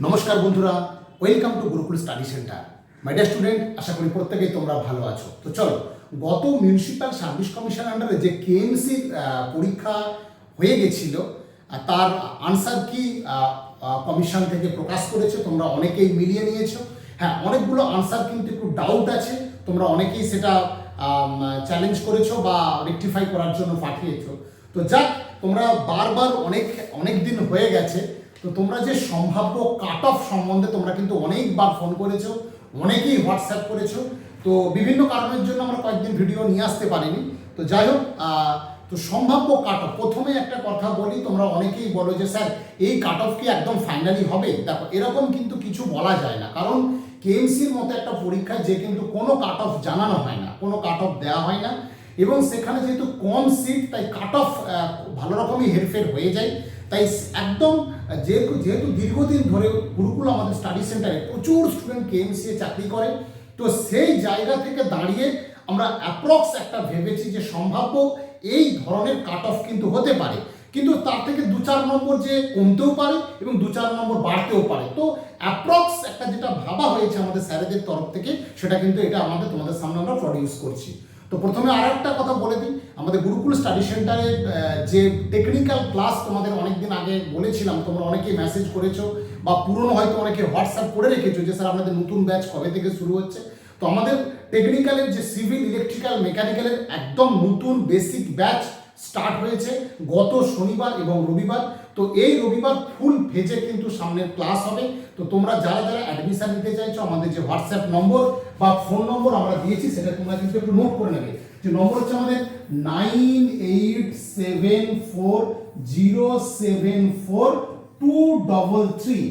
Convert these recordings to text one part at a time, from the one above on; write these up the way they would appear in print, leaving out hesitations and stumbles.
নমস্কার বন্ধুরা, welcome to Gurukul study centre. My dear student, আশা করি প্রত্যেকেই তোমরা ভালো আছো। তো চলো, গত মিউনিসিপ্যাল সার্ভিস কমিশন আন্ডারে যে কেএমসির পরীক্ষা হয়ে গেছিল, তার আনসার কি কমিশন থেকে প্রকাশ করেছে, তোমরা অনেকেই মিলিয়ে নিয়েছো। হ্যাঁ, অনেকগুলো আনসার কিন্তু একটু ডাউট আছে, তোমরা অনেকেই সেটা চ্যালেঞ্জ করেছো বা রেকটিফাই করার জন্য পাঠিয়েছো। তো যাক, তোমরা বারবার অনেক দিন হয়ে গেছে, তো তোমরা যে সম্ভাব্য কাট অফ সম্বন্ধে তোমরা কিন্তু অনেকবার ফোন করেছো, অনেকেই হোয়াটসঅ্যাপ করেছো। তো বিভিন্ন কারণের জন্য আমরা কয়েকদিন ভিডিও নিয়ে আসতে পারিনি। তো যাই হোক, তো সম্ভাব্য কাট অফ, প্রথমে একটা কথা বলি, তোমরা অনেকেই বলো যে স্যার এই কাট অফ কি একদম ফাইনালি হবে? দেখো, এরকম কিন্তু কিছু বলা যায় না, কারণ কেএমসির মতো একটা পরীক্ষায় যে কিন্তু কোনো কাট অফ জানানো হয় না, কোনো কাট অফ দেওয়া হয় না, এবং সেখানে যেহেতু কম সিট, তাই কাট অফ ভালো রকমই হেরফের হয়ে যায়। তাই একদম যেহেতু দীর্ঘদিন ধরে গুরুকুল আমাদের স্টাডি সেন্টারে প্রচুর স্টুডেন্ট কেএমসি চাকরি করে, তো সেই জায়গা থেকে দাঁড়িয়ে আমরা অ্যাপ্রক্স একটা ভেবেছি যে সম্ভাব্য এই ধরনের কাট অফ কিন্তু হতে পারে, কিন্তু তার থেকে 2-4 নম্বর যে কমতেও পারে এবং 2-4 নম্বর বাড়তেও পারে। তো অ্যাপ্রক্স একটা যেটা ভাবা হয়েছে আমাদের স্যারেদের তরফ থেকে, সেটা কিন্তু এটা তোমাদের সামনে আমরা প্রডিউস করছি। তো প্রথমে আর একটা কথা বলে দিই, আমাদের গুরুকুল স্টাডি সেন্টারে যে টেকনিক্যাল ক্লাস তোমাদের অনেকদিন আগে বলেছিলাম, তোমরা অনেকেই মেসেজ করেছো বা পুরনো হয়তো অনেকে হোয়াটসঅ্যাপ করে রেখেছো যে স্যার আপনাদের নতুন ব্যাচ কবে থেকে শুরু হচ্ছে। তো আমাদের টেকনিক্যালের যে সিভিল, ইলেকট্রিক্যাল, মেকানিক্যালের একদম নতুন বেসিক ব্যাচ স্টার্ট হয়েছে গত শনিবার এবং রবিবার। তো এই রবিবার ফুল ফেজে কিন্তু সামনের ক্লাস হবে। তো তোমরা যারা যারা অ্যাডমিশন নিতে চাইছো, আমাদের যে হোয়াটসঅ্যাপ নম্বর বা ফোন নম্বর আমরা দিয়েছি, সেটা তোমরা কিন্তু একটু নোট করে নেবে। যে নম্বর হচ্ছে আমাদের 9874074233।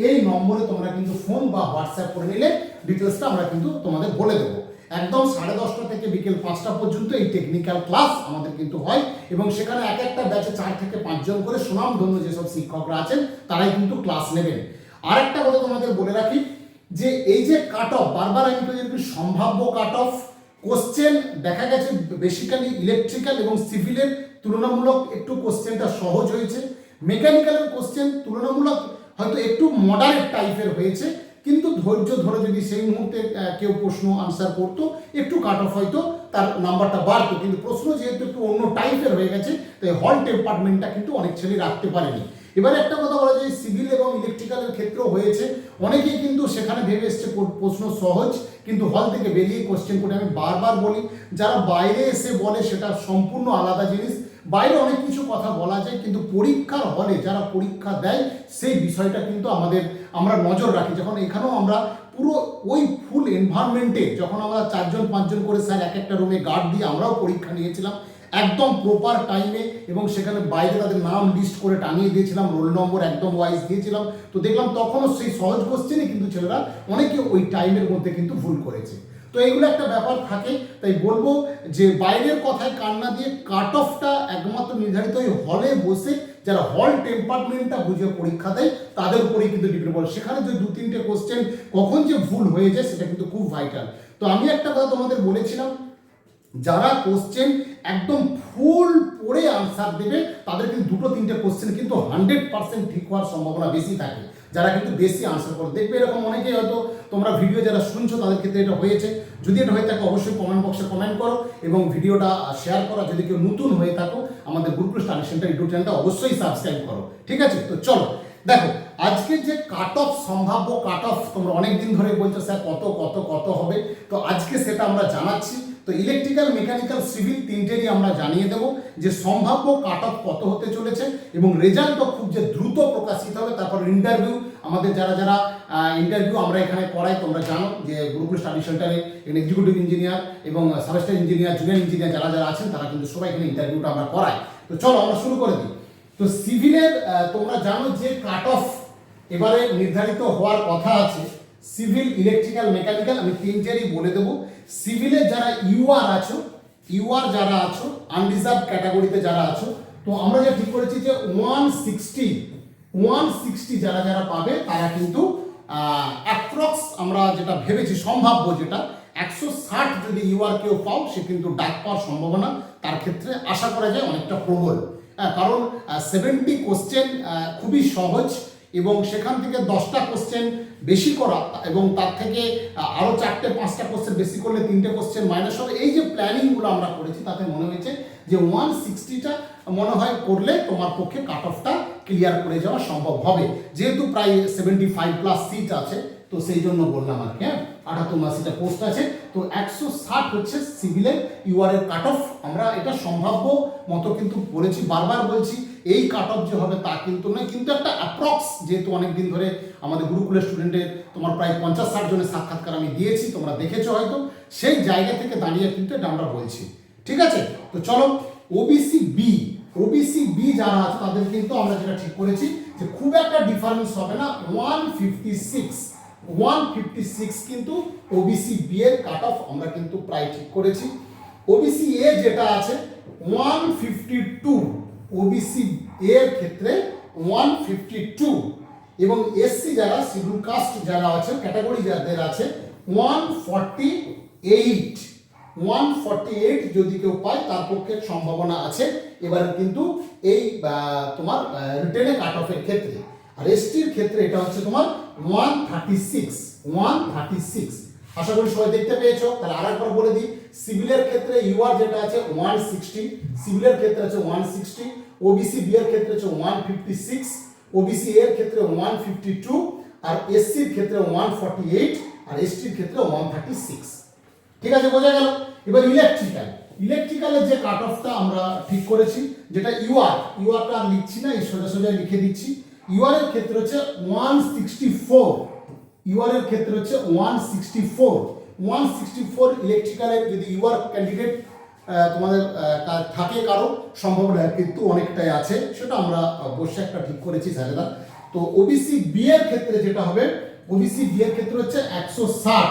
এই নম্বরে তোমরা কিন্তু ফোন বা হোয়াটসঅ্যাপ করে নিলে ডিটেলসটা আমরা কিন্তু তোমাদের বলে দেবো। একদম 10:30 থেকে বিকেল 5টা পর্যন্ত এই টেকনিক্যাল ক্লাস আমাদের কিন্তু হয়, এবং সেখানে এক একটা ব্যাচে 4 থেকে 5 জন করে সুনামধন্য যেসব শিক্ষকরা আছেন তারাই কিন্তু ক্লাস নেবেন। আর একটা কথা তোমাদের বলে রাখি, যে এই যে কাট অফ, বারবার আমি বলি সম্ভাব্য কাট অফ, কোশ্চেন দেখা গেছে বেসিক্যালি ইলেকট্রিক্যাল এবং সিভিলের তুলনামূলক একটু কোশ্চেনটা সহজ হয়েছে, মেকানিক্যালের কোশ্চেন তুলনামূলক হয়তো একটু মডারেট টাইপের হয়েছে, কিন্তু ধৈর্য ধরে যদি সেই মুহূর্তে কেউ প্রশ্ন আনসার করতো, একটু কাট অফ হয়তো তার নাম্বারটা বাড়তো। কিন্তু প্রশ্ন যেহেতু একটু অন্য টাইপের হয়ে গেছে, তাই হল ডিপার্টমেন্টটা কিন্তু অনেক ছেলে রাখতে পারেনি। এবারে একটা কথা বলা যায়, সিভিল এবং ইলেকট্রিক্যালের ক্ষেত্রেও হয়েছে, অনেকেই কিন্তু সেখানে ভেবে এসছে প্রশ্ন সহজ, কিন্তু হল থেকে বেরিয়ে কোশ্চেন করে। আমি বারবার বলি, যারা বাইরে এসে বলে সেটা সম্পূর্ণ আলাদা জিনিস, বাইরে অনেক কিছু কথা বলা যায়, কিন্তু পরীক্ষার হলে যারা পরীক্ষা দেয় সেই বিষয়টা কিন্তু আমরা নজর রাখি। যখন এখানেও আমরা পুরো ওই ফুল এনভায়রনমেন্টে, যখন আমরা 4-5 করে স্যার এক একটা রুমে গার্ড দিয়ে আমরাও পরীক্ষা নিয়েছিলাম একদম প্রপার টাইমে, এবং সেখানে বাইরে তাদের নাম লিস্ট করে টাঙিয়ে দিয়েছিলাম, রোল নম্বর একদম ওয়াইজ দিয়েছিলাম। তো দেখলাম তখনও সেই সহজ কোশ্চেনে কিন্তু ছেলেরা অনেকে ওই টাইমের মধ্যে কিন্তু ভুল করেছে। তো এইগুলো একটা ব্যাপার থাকে। তাই বলবো যে বাইরের কথায় কান না দিয়ে কাট অফটা একমাত্র নির্ধারিত ওই হলে বসে যারা হল টেম্পারমেন্টটা বুঝে পরীক্ষা দেয় তাদের উপরেই কিন্তু ডিপেন্ড করে। সেখানে যে 2-3টে কোশ্চেন কখন যে ভুল হয়ে যায় সেটা কিন্তু খুব ভাইটাল। তো আমি একটা কথা তোমাদের বলেছিলাম, যারা কোশ্চেন একদম ফুল পড়ে আনসার দেবে তাদের কিন্তু 2-3টে কোশ্চেন কিন্তু 100% ঠিক হওয়ার সম্ভাবনা বেশি থাকে, যারা কিন্তু বেশি আনসার করে। দেখবে এরকম অনেকেই হয়তো তোমরা ভিডিও যারা শুনছো তাদের ক্ষেত্রে এটা হয়েছে। যদি এটা হয়ে থাকে অবশ্যই কমেন্ট বক্সে কমেন্ট করো এবং ভিডিওটা শেয়ার করো। যদি কেউ নতুন হয়ে থাকো, আমাদের গুরুকুল স্টাডি সেন্টার ইউটিউব চ্যানেলটা অবশ্যই সাবস্ক্রাইব করো। ঠিক আছে? তো চলো দেখো, আজকে যে কাট অফ, সম্ভাব্য কাট অফ, তোমরা অনেকদিন ধরে বলছো স্যার কত কত কত হবে, তো আজকে সেটা আমরা জানাচ্ছি। তো ইলেকট্রিক্যাল, মেকানিক্যাল, সিভিল তিনটেরই আমরা জানিয়ে দেব যে সম্ভাব্য কাট অফ কত হতে চলেছে, এবং রেজাল্টও খুব যে দ্রুত প্রকাশিত হবে। তারপর ইন্টারভিউ, আমাদের যারা যারা ইন্টারভিউ আমরা এখানে করাই, তোমরা জানো যে গুরুকুল স্টাডি সেন্টারে এক্সিকিউটিভ ইঞ্জিনিয়ার এবং সাবস্টার ইঞ্জিনিয়ার, জুনিয়র ইঞ্জিনিয়ার যারা যারা আছেন তারা কিন্তু সবাই এখানে ইন্টারভিউটা আমরা করাই। তো চলো আমরা শুরু করে দিই। তো সিভিলের তোমরা জানো যে কাট অফ এবারে নির্ধারিত হওয়ার কথা আছে, সিভিল, ইলেকট্রিক্যাল, মেকানিক্যাল, আমি তিনটেরই বলে দেবো। সিভিলের যারা ইউআর যারা আছো, আনরিজার্ভ ক্যাটাগরিতে যারা আছো, তো আমরা যা ঠিক করেছি যে 160 যারা যারা পাবে তারা কিন্তু অ্যাপ্রক্স আমরা যেটা ভেবেছি সম্ভাব্য, যেটা 160 যদি ইউআর কেউ পাও, সে কিন্তু ডাক পাওয়ার সম্ভাবনা তার ক্ষেত্রে আশা করা যায় অনেকটা প্রবল। কারণ 70 কোশ্চেন খুবই সহজ, এবং সেখান থেকে 10টা কোশ্চেন বেশি করা এবং তার থেকে আরও 4টে 5টা কোশ্চেন বেশি করলে 3টে কোশ্চেন মাইনাস হবে, এই যে প্ল্যানিংগুলো আমরা করেছি তাতে মনে হয়েছে যে 160টা মনে হয় করলে তোমার পক্ষে কাট অফটা ক্লিয়ার করে যাওয়া সম্ভব হবে, যেহেতু প্রায় 75+ সিট আছে, তো সেই জন্য বললাম আর কি। হ্যাঁ, 78-80টা পোস্ট আছে, তো 160 হচ্ছে সিভিলের ইউআর এর কাট অফ। আমরা এটা সম্ভাব্য মতো কিন্তু বলেছি, বারবার বলছি এই কাট অফ যে হবে তা কিন্তু নয়, কিন্তু একটা অ্যাপ্রক্স, যেহেতু অনেকদিন ধরে আমাদের গুরুকুলের স্টুডেন্টের তোমার প্রায় 50-60 জনের সাক্ষাৎকার আমি দিয়েছি, তোমরা দেখেছো হয়তো, সেই জায়গা থেকে দাঁড়িয়ে কিন্তু এটা আমরা বলছি। ঠিক আছে, তো চলো ওবিসি বি যারা আছে তাদের কিন্তু আমরা যেটা ঠিক করেছি যে খুব একটা ডিফারেন্স হবে না, 156 কিন্তু ওবিসি বি এর কাট অফ আমরা কিন্তু প্রায় ঠিক করেছি। ওবিসি এ যেটা আছে 152, ওবিসি এর ক্ষেত্রে 152, এবং এসসি যারা শিডিউল কাস্ট যারা আছে ক্যাটাগরি যাদের আছে 148 যদি কেউ পায় তার পক্ষে সম্ভাবনা আছে এবার কিন্তু এই তোমার রিটেনে কাট অফের ক্ষেত্রে। আর এসটির ক্ষেত্রে এটা হচ্ছে তোমার 136। আশা করি সবাই দেখতে পেয়েছো। তাহলে আরেকবার বলে দিই, সিভিলের ক্ষেত্রে ইউআর যেটা আছে 160, সিভিলের ক্ষেত্রে আছে 160, ওবিসি বি এর ক্ষেত্রে আছে 156, ওবিসি এর ক্ষেত্রে 152, আর এসসির ক্ষেত্রে 148, আর এসটির ক্ষেত্রে 136। ঠিক আছে, বোঝা গেল। এবার ইলেকট্রিক্যালের যে কাট অফটা আমরা ঠিক করেছি, যেটা ইউআরটা আর লিখছি না, এই সোজা লিখে দিচ্ছি। ইউআর এর ক্ষেত্রে হচ্ছে 164, ইউআর এর ক্ষেত্রে হচ্ছে 164 ইলেকট্রিক্যালের যদি ইউআর ক্যান্ডিডেট তোমাদের থাকে কারো, সম্ভাবনা কিন্তু অনেকটাই আছে, সেটা আমরা অবশ্যই একটা ঠিক করেছি স্যারেরা। তো ওবিসি বি এর ক্ষেত্রে যেটা হবে, ওবিসি বি এর ক্ষেত্রে হচ্ছে 160,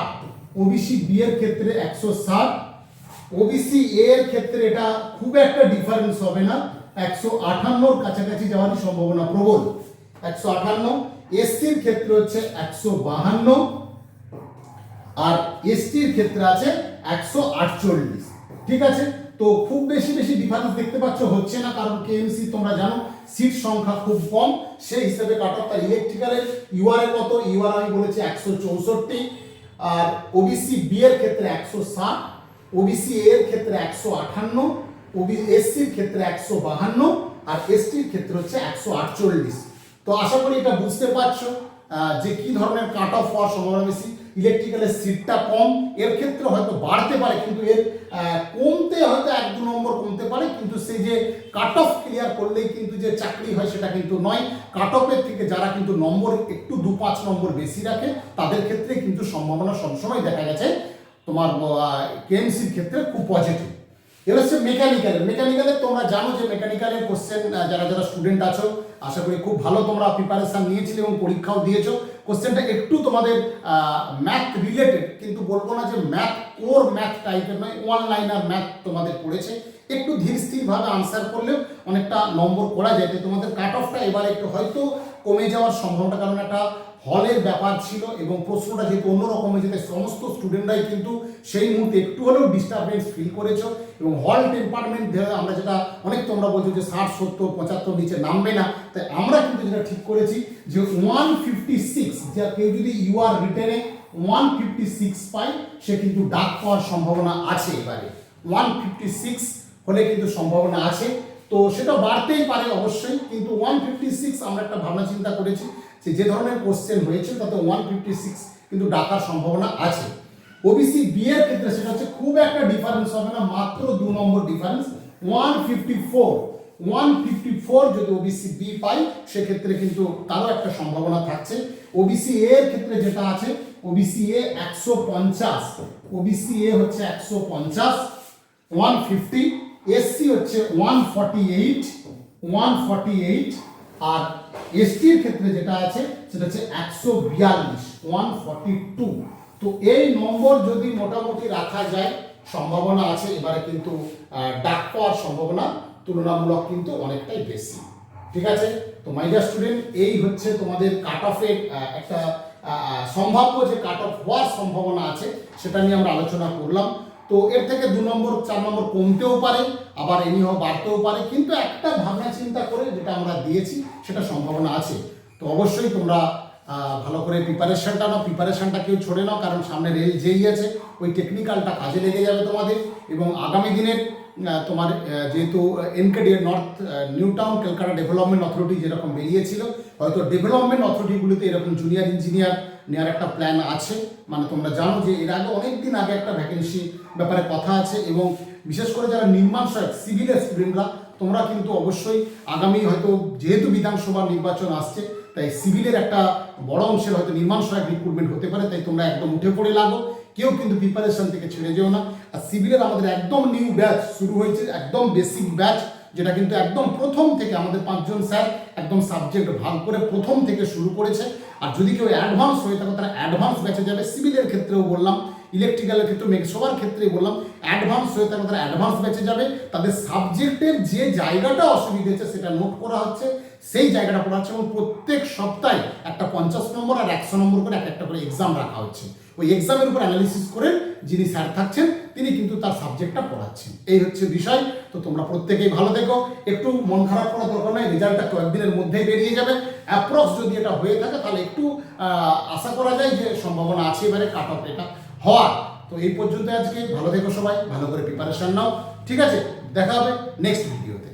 ওবিসি বি এর ক্ষেত্রে 160, ওবিসি এ এর ক্ষেত্রে এটা খুব একটা ডিফারেন্স হবে না, 158 কাছাকাছি যাওয়ার সম্ভাবনা প্রবল, 158। এসসির ক্ষেত্রে হচ্ছে 152, আর এসটির ক্ষেত্রে আছে 148। ঠিক আছে, তো খুব বেশি ডিফারেন্স দেখতে পাচ্ছ হচ্ছে না, কারণ কেএমসি তোমরা জানো সিট সংখ্যা খুব কম, সেই হিসেবে কাট অফ। তার ইলেকট্রিক্যালের ইউআর এর কত, ইউআর আমি বলেছি 164, আর ওবিসি বি এর ক্ষেত্রে 160, ওবিসি এ এর ক্ষেত্রে 158, এসসির ক্ষেত্রে 152, আর এসটির ক্ষেত্রে হচ্ছে 148। তো আশা করি এটা বুঝতে পারছো যে কি ধরনের কাট অফ হওয়ার সম্ভাবনা বেশি। ইলেকট্রিক্যালের সিটটা কম, এর ক্ষেত্রে হয়তো বাড়তে পারে, কিন্তু এর কমতে হয়তো 1-2 নম্বর কমতে পারে, কিন্তু সেই যে কাট অফ ক্লিয়ার করলেই কিন্তু যে চাকরি হয় সেটা কিন্তু নয়। কাট অফের থেকে যারা কিন্তু নম্বর একটু 2-5 নম্বর বেশি রাখে তাদের ক্ষেত্রে কিন্তু সম্ভাবনা সবসময় দেখা গেছে তোমার কেএমসির ক্ষেত্রে খুব পজিটিভ। এবার হচ্ছে মেকানিক্যালের তোমরা জানো যে মেকানিক্যালের কোশ্চেন যারা স্টুডেন্ট আছো আশা করি খুব ভালো তোমরা প্রিপারেশন নিয়েছিলে এবং পরীক্ষাও দিয়েছো। কোশ্চেনটা একটু তোমাদের ম্যাথ রিলেটেড, কিন্তু বলবো না যে ম্যাথ কোর ম্যাথ টাইপের নয়, ওয়ান লাইনার ম্যাথ তোমাদের পড়েছে, একটু ধীর স্থিরভাবে আনসার করলেও অনেকটা নম্বর করা যায়। তোমাদের কাট অফটা এবারে একটু হয়তো কমে যাওয়ার সম্ভাবনা, কারণ একটা হলের ব্যাপার ছিল এবং প্রশ্নটা যেহেতু অন্যরকম হয়েছে তাই সমস্ত স্টুডেন্টরাই কিন্তু সেই মুহূর্তে একটু হলেও ডিস্টারবেন্স ফিল করেছো। এবং হল টেম্পারমেন্ট আমরা যেটা অনেক তোমরা বলছো যে 60, 70, 75 নিচে নামবে না, তাই আমরা কিন্তু যেটা ঠিক করেছি যে 156, যা কেউ যদি ইউআর রিটেনে 156 পায় সে কিন্তু ডাক পাওয়ার সম্ভাবনা আছে। এবারে 156 হলে কিন্তু সম্ভাবনা আছে, তো সেটা বাড়তেই পারে অবশ্যই, কিন্তু 156 আমরা একটা ভাবনা চিন্তা করেছি যে ধরনের কোশ্চেন হয়েছে তাতে 156 কিন্তু ডাকার সম্ভাবনা আছে। ওবিসি বি এর ক্ষেত্রে সেটা হচ্ছে খুব একটা ডিফারেন্স হবে না, মাত্র 2 নম্বর ডিফারেন্স, 154 যদি ওবিসি বি পাই সেক্ষেত্রে কিন্তু তারও একটা সম্ভাবনা থাকছে। ওবিসি এ এর ক্ষেত্রে যেটা আছে, ওবিসি এ 150, ওবিসি এ হচ্ছে 150, 150, এসসি হচ্ছে 148, আর এসটির ক্ষেত্রে যেটা আছে সেটা হচ্ছে 142, 142। তো এই নম্বর যদি মোটামুটি রাখা যায় সম্ভাবনা আছে এবারে কিন্তু ডাক পাওয়ার সম্ভাবনা তুলনামূলক কিন্তু অনেকটাই বেশি। ঠিক আছে, তো মাই ডিয়ার স্টুডেন্ট, এই হচ্ছে তোমাদের কাট অফের একটা সম্ভাব্য যে কাট অফ হওয়ার সম্ভাবনা আছে সেটা নিয়ে আমরা আলোচনা করলাম। তো এর থেকে 2 নম্বর 4 নম্বর কমতেও পারে, আবার এমনিও বাড়তেও পারে, কিন্তু একটা ভাবনা চিন্তা করে যেটা আমরা দিয়েছি সেটা সম্ভাবনা আছে। তো অবশ্যই তোমরা ভালো করে প্রিপারেশনটা নাও, প্রিপারেশনটা কেউ ছড়ে নাও, কারণ সামনে রেল যেই আছে ওই টেকনিক্যালটা কাজে লেগে যাবে তোমাদের। এবং আগামী দিনের তোমার যেহেতু NKD north new town Calcutta development authority যেরকম বেরিয়েছিল, হয়তো ডেভেলপমেন্ট অথরিটিগুলিতে এরকম জুনিয়র ইঞ্জিনিয়ার নেওয়ার একটা প্ল্যান আছে। মানে তোমরা জানো যে এর আগে অনেক দিন আগে একটা ভ্যাকেন্সি ব্যাপারে কথা আছে, এবং বিশেষ করে যারা নির্মাণ সহায়ক সিভিলের স্টুডেন্টরা, তোমরা কিন্তু অবশ্যই আগামী হয়তো যেহেতু বিধানসভা নির্বাচন আসছে, তাই সিভিলের একটা বড় অংশের হয়তো নির্মাণ সহায়ক রিক্রুটমেন্ট হতে পারে। তাই তোমরা একদম উঠে পড়ে লাগো, কেউ কিন্তু প্রিপারেশন থেকে ছেড়ে যেও না। আর সিভিলের আমাদের একদম নিউ ব্যাচ শুরু হয়েছে, একদম বেসিক ব্যাচ, যেটা কিন্তু একদম প্রথম থেকে আমাদের 5 জন স্যার একদম সাবজেক্ট ভাগ করে প্রথম থেকে শুরু করেছে। আর যদি কেউ অ্যাডভান্স হয়ে থাকে তারা অ্যাডভান্স ব্যাচে যাবে। সিভিলের ক্ষেত্রেও বললাম, ইলেকট্রিক্যালের ক্ষেত্রে সবার ক্ষেত্রেই বললাম, অ্যাডভান্স হয়ে থাকে তারা অ্যাডভান্স ব্যাচে যাবে। তাদের সাবজেক্টের যে জায়গাটা অসুবিধা হচ্ছে সেটা নোট করা হচ্ছে, সেই জায়গাটা পড়া হচ্ছে, এবং প্রত্যেক সপ্তাহে একটা 50 নম্বর আর 100 নম্বর করে একটা করে এক্সাম রাখা হচ্ছে। ওই এক্সামের উপর অ্যানালিসিস করে যিনি স্যার থাকছেন তিনি কিন্তু তার সাবজেক্টটা পড়াচ্ছেন। এই হচ্ছে বিষয়। তো তোমরা প্রত্যেকেই ভালো থেকো, একটু মন খারাপ করার দরকার নয়, রেজাল্টটা কয়েকদিনের মধ্যেই বেরিয়ে যাবে। অ্যাপ্রক্স যদি এটা হয়ে থাকে তাহলে একটু আশা করা যায় যে সম্ভাবনা আছে এবারে কাট অফ এটা হওয়ার। তো এই পর্যন্ত আজকে, ভালো থেকো সবাই, ভালো করে প্রিপারেশন নাও, ঠিক আছে? দেখা হবে নেক্সট ভিডিওতে।